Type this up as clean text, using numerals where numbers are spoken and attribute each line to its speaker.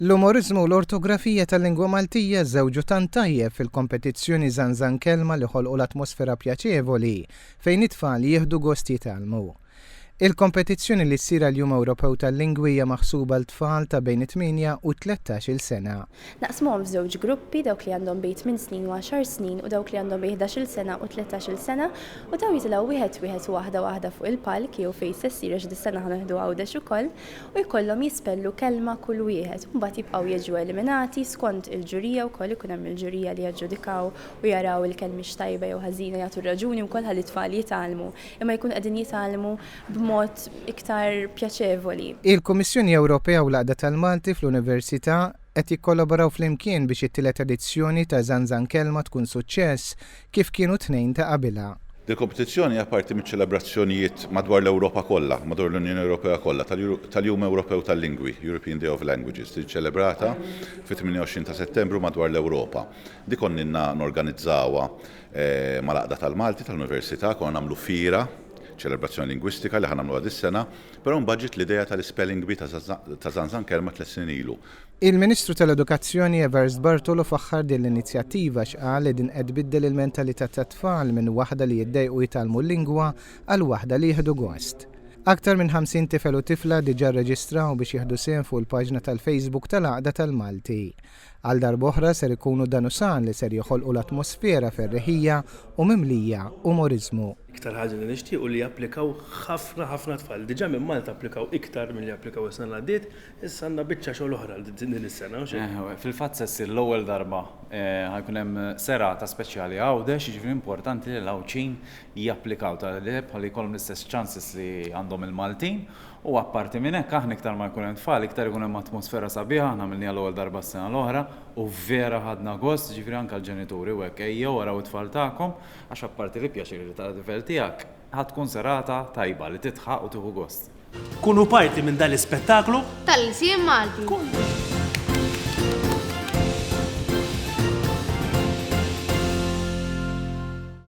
Speaker 1: L-umorizmu u l-ortografija tal-lingwa Maltija żewġu tant tajjeb fil-kompetizzjoni Zanzan Kelma li ħolqu l-atmosfera pjaċevoli fejn it-tfal jieħdu gost jitalmu. Il-kompetizzjoni li ssir għal-Jum Ewropew tal-Lingwi hija maħsuba l-tfal ta' bejn 8 u 13-il sena.
Speaker 2: Naqsmuhom f'żewġ gruppi, dawk li għandhom bejn 8 snin u 10 snin u dawk li għandhom bejn 11-il sena u 13-il sena u daw jitilgħu wieħed waħda fuq il-palk jew fejn se ssir għax dis-sena ħanieħdu għawdex ukoll u jkollhom jispellu kelma kull wieħed. Mbagħad jibqgħu jiġu eliminati skont il-ġurija wkoll ikun hemm il-ġurija li jaġġudikaw u jaraw il-kelmi x'tajba jew ħażina jagħtu raġuni wkoll ħalli t-tfal jitalmu. Imma jkun qegħdin jitalmu b'mod iktar pjaċevoli.
Speaker 1: Il-Kummissjoni Ewropea u l-Għaqda tal-Malti fl-Università qed jikkollaboraw flimkien biex it-tielet edizzjoni ta' Zanzan Kelma tkun suċċess kif kienu tnejn ta' qabilha.
Speaker 3: Il-kompetizzjoni hija parti miċ-ċelebrazzjonijiet madwar l-Ewropa kollha, madwar l-Unjoni Ewropea kollha tal-Jum Ewropew tal-Lingwi, European Day of Languages, tiċċelebrata fit-28 ta' Settembru madwar l-Ewropa. Dik konninna norganizzawha mal-Għaqda tal-Malti tal-Università, konna nagħmlu fira ċelebrazzjoni lingwistika li ħanamlu għad is-sena, però nbaġġet l-idea tal-spelling bee ta' Zanzan Kelma 3 snin ilu.
Speaker 1: Il-Ministru tal-Edukazzjoni Everst Bartolo faħħar din l-inizjattiva x'qal li din qed biddel il-mentalità tat-tfal minn waħda li jiddejqu jitalmu l-lingwa għal waħda li jieħdu gost. Aktar minn 50 tifel u tifla diġà rreġistraw biex jieħdu sehem fuq il-paġna tal-Facebook tal-Għaqda tal-Malti. Għal darb'oħra ser ikunu danusan li ser joħolqu l-atmosfera ferreħija u mimlija umorizmu.
Speaker 4: Iktar ħaġa li nixtiequ li japplikaw ħafna tfal. Diġà minn Malta applikaw iktar milli applikaw is-sena l-għaddiet, issa għandna biċċa xogħol oħra din is-sena.
Speaker 5: Fil-fatt se ssir l-ewwel darba ħajkun hemm serata speċjali għawdex, jiġifieri importanti li l-għawċin japplikaw tal-leb ħalli jkollhom l-istess chances li għandhom il-Maltin. U apparti minn hekk aħna iktar ma jkun hemm tfal, iktar ikun hemm atmosfera sabiħa, aħna għamilniha l-ewwel darba s-sena l-oħra u vera ħadna gost, ġifieri anke l-ġenituri u hekk ejjew waraw it-tfal tagħkom għax apparti li pjaċir tal-tifel tiegħek ħadd tkun serata tajba li titħaq u tieħu gost.
Speaker 4: Kunu parti minn dan l-ispettaklu
Speaker 6: tal-Isiem Malti.